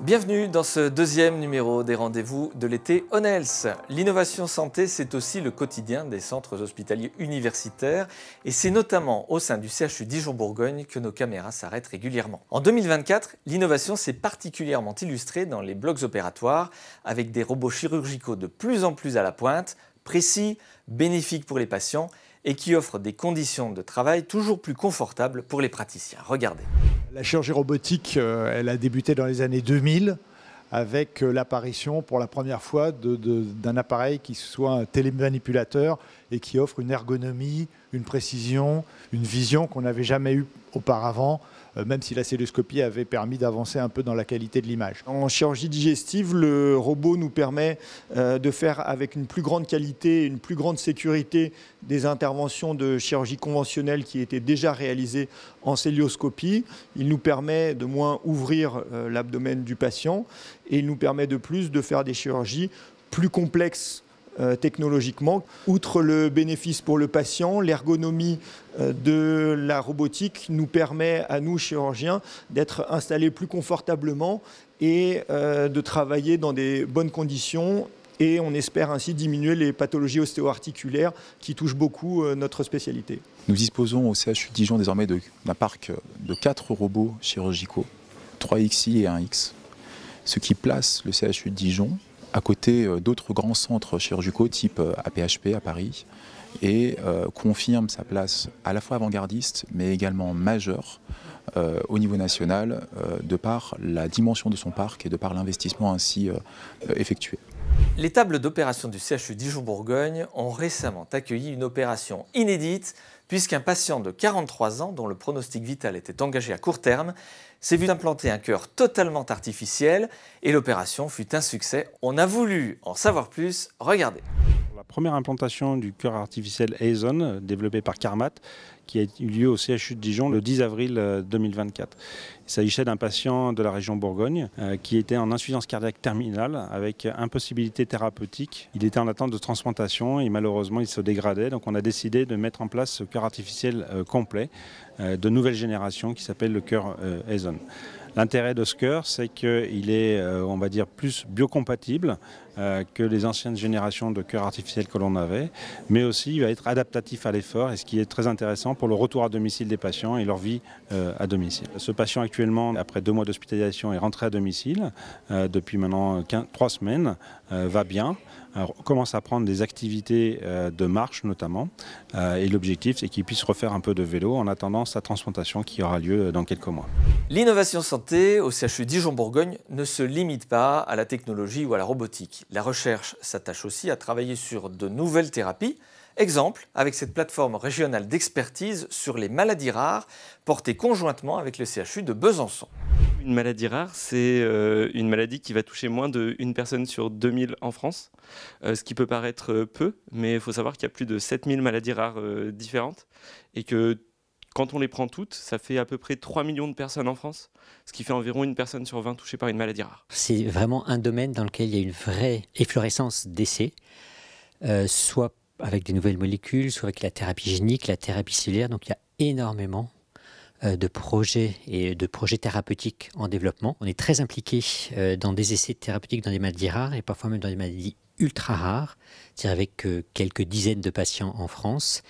Bienvenue dans ce deuxième numéro des rendez-vous de l'été On Health. L'innovation santé, c'est aussi le quotidien des centres hospitaliers universitaires et c'est notamment au sein du CHU Dijon-Bourgogne que nos caméras s'arrêtent régulièrement. En 2024, l'innovation s'est particulièrement illustrée dans les blocs opératoires avec des robots chirurgicaux de plus en plus à la pointe, précis, bénéfiques pour les patients et qui offrent des conditions de travail toujours plus confortables pour les praticiens. Regardez. La chirurgie robotique, elle a débuté dans les années 2000 avec l'apparition pour la première fois d'un appareil qui soit un télémanipulateur et qui offre une ergonomie, une précision, une vision qu'on n'avait jamais eue auparavant, même si la celluloscopie avait permis d'avancer un peu dans la qualité de l'image. En chirurgie digestive, le robot nous permet de faire avec une plus grande qualité, une plus grande sécurité des interventions de chirurgie conventionnelle qui étaient déjà réalisées en celluloscopie. Il nous permet de moins ouvrir l'abdomen du patient et il nous permet de plus de faire des chirurgies plus complexes technologiquement. Outre le bénéfice pour le patient, l'ergonomie de la robotique nous permet à nous, chirurgiens, d'être installés plus confortablement et de travailler dans des bonnes conditions. Et on espère ainsi diminuer les pathologies ostéo-articulaires qui touchent beaucoup notre spécialité. Nous disposons au CHU Dijon désormais d'un parc de 4 robots chirurgicaux, 3 XI et 1 X, ce qui place le CHU de Dijon à côté d'autres grands centres chirurgicaux type APHP à Paris et confirme sa place à la fois avant-gardiste mais également majeure au niveau national de par la dimension de son parc et de par l'investissement ainsi effectué. Les tables d'opération du CHU Dijon-Bourgogne ont récemment accueilli une opération inédite puisqu'un patient de 43 ans dont le pronostic vital était engagé à court terme s'est vu implanter un cœur totalement artificiel et l'opération fut un succès. On a voulu en savoir plus, regardez. La première implantation du cœur artificiel Aeson, développé par Carmat, qui a eu lieu au CHU de Dijon le 10 avril 2024. Il s'agissait d'un patient de la région Bourgogne qui était en insuffisance cardiaque terminale avec impossibilité thérapeutique. Il était en attente de transplantation et malheureusement il se dégradait. Donc on a décidé de mettre en place ce cœur artificiel complet de nouvelle génération qui s'appelle le cœur Aeson. L'intérêt de ce cœur, c'est qu'il est, on va dire, plus biocompatible que les anciennes générations de cœurs artificiels que l'on avait, mais aussi il va être adaptatif à l'effort, et ce qui est très intéressant pour le retour à domicile des patients et leur vie à domicile. Ce patient actuellement, après 2 mois d'hospitalisation, est rentré à domicile depuis maintenant 3 semaines, va bien. Alors, on commence à prendre des activités de marche notamment et l'objectif c'est qu'il puisse refaire un peu de vélo en attendant sa transplantation qui aura lieu dans quelques mois. L'innovation santé au CHU Dijon-Bourgogne ne se limite pas à la technologie ou à la robotique. La recherche s'attache aussi à travailler sur de nouvelles thérapies. Exemple, avec cette plateforme régionale d'expertise sur les maladies rares portée conjointement avec le CHU de Besançon. Une maladie rare, c'est une maladie qui va toucher moins d'une personne sur 2000 en France, ce qui peut paraître peu, mais il faut savoir qu'il y a plus de 7000 maladies rares différentes et que quand on les prend toutes, ça fait à peu près 3 millions de personnes en France, ce qui fait environ 1 personne sur 20 touchée par une maladie rare. C'est vraiment un domaine dans lequel il y a une vraie efflorescence d'essais, soit avec des nouvelles molécules, soit avec la thérapie génique, la thérapie cellulaire. Donc il y a énormément de projets et de projets thérapeutiques en développement. On est très impliqué dans des essais thérapeutiques dans des maladies rares et parfois même dans des maladies ultra rares, c'est-à-dire avec quelques dizaines de patients en France.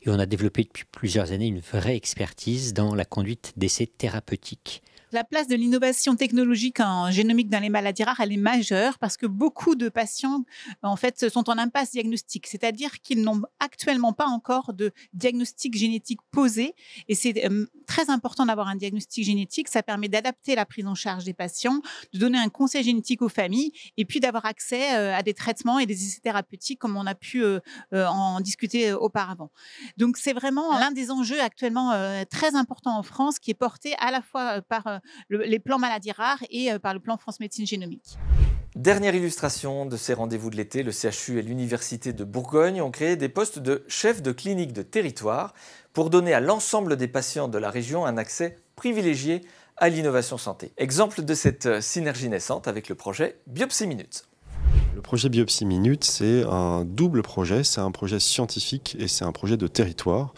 Et on a développé depuis plusieurs années une vraie expertise dans la conduite d'essais thérapeutiques. La place de l'innovation technologique en génomique dans les maladies rares, elle est majeure parce que beaucoup de patients, en fait, sont en impasse diagnostique. C'est-à-dire qu'ils n'ont actuellement pas encore de diagnostic génétique posé. Et c'est très important d'avoir un diagnostic génétique. Ça permet d'adapter la prise en charge des patients, de donner un conseil génétique aux familles et puis d'avoir accès à des traitements et des essais thérapeutiques comme on a pu en discuter auparavant. Donc, c'est vraiment l'un des enjeux actuellement très importants en France qui est porté à la fois par les plans maladies rares et par le plan France Médecine Génomique. Dernière illustration de ces rendez-vous de l'été, le CHU et l'Université de Bourgogne ont créé des postes de chef de clinique de territoire pour donner à l'ensemble des patients de la région un accès privilégié à l'innovation santé. Exemple de cette synergie naissante avec le projet Biopsie Minute. Le Le projet Biopsie Minute, c'est un double projet. C'est un projet scientifique et c'est un projet de territoire.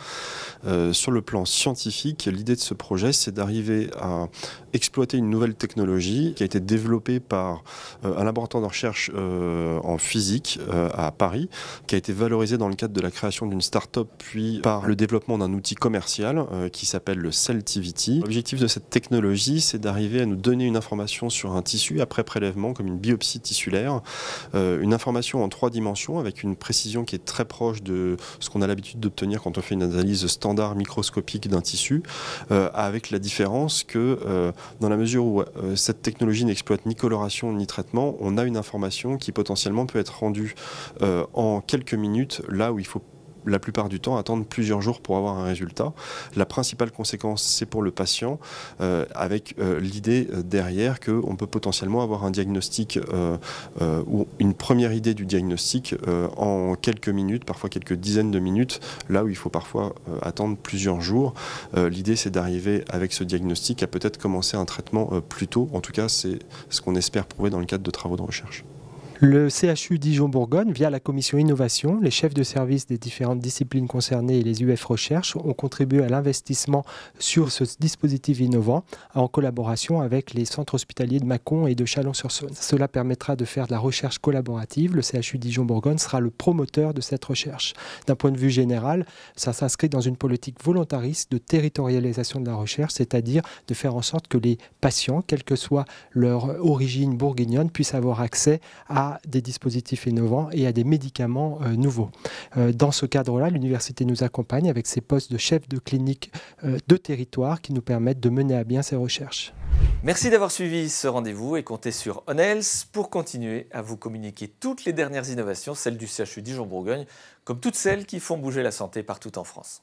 Sur le plan scientifique, l'idée de ce projet, c'est d'arriver à exploiter une nouvelle technologie qui a été développée par un laboratoire de recherche en physique à Paris, qui a été valorisé dans le cadre de la création d'une start-up, puis par le développement d'un outil commercial qui s'appelle le Celtivity. L'objectif de cette technologie, c'est d'arriver à nous donner une information sur un tissu après prélèvement, comme une biopsie tissulaire, une information en 3 dimensions avec une précision qui est très proche de ce qu'on a l'habitude d'obtenir quand on fait une analyse standard microscopique d'un tissu, avec la différence que dans la mesure où cette technologie n'exploite ni coloration ni traitement, on a une information qui potentiellement peut être rendue en quelques minutes, là où il faut la plupart du temps attendre plusieurs jours pour avoir un résultat. La principale conséquence, c'est pour le patient, avec l'idée derrière qu'on peut potentiellement avoir un diagnostic ou une première idée du diagnostic en quelques minutes, parfois quelques dizaines de minutes, là où il faut parfois attendre plusieurs jours. L'idée, c'est d'arriver avec ce diagnostic à peut-être commencer un traitement plus tôt. En tout cas, c'est ce qu'on espère prouver dans le cadre de travaux de recherche. Le CHU Dijon-Bourgogne, via la commission innovation, les chefs de service des différentes disciplines concernées et les UF Recherche ont contribué à l'investissement sur ce dispositif innovant en collaboration avec les centres hospitaliers de Mâcon et de Chalon-sur-Saône. Cela permettra de faire de la recherche collaborative. Le CHU Dijon-Bourgogne sera le promoteur de cette recherche. D'un point de vue général, ça s'inscrit dans une politique volontariste de territorialisation de la recherche, c'est-à-dire de faire en sorte que les patients, quelle que soit leur origine bourguignonne, puissent avoir accès à des dispositifs innovants et à des médicaments nouveaux. Dans ce cadre-là, l'université nous accompagne avec ses postes de chef de clinique de territoire qui nous permettent de mener à bien ces recherches. Merci d'avoir suivi ce rendez-vous et comptez sur ONELS pour continuer à vous communiquer toutes les dernières innovations, celles du CHU Dijon-Bourgogne, comme toutes celles qui font bouger la santé partout en France.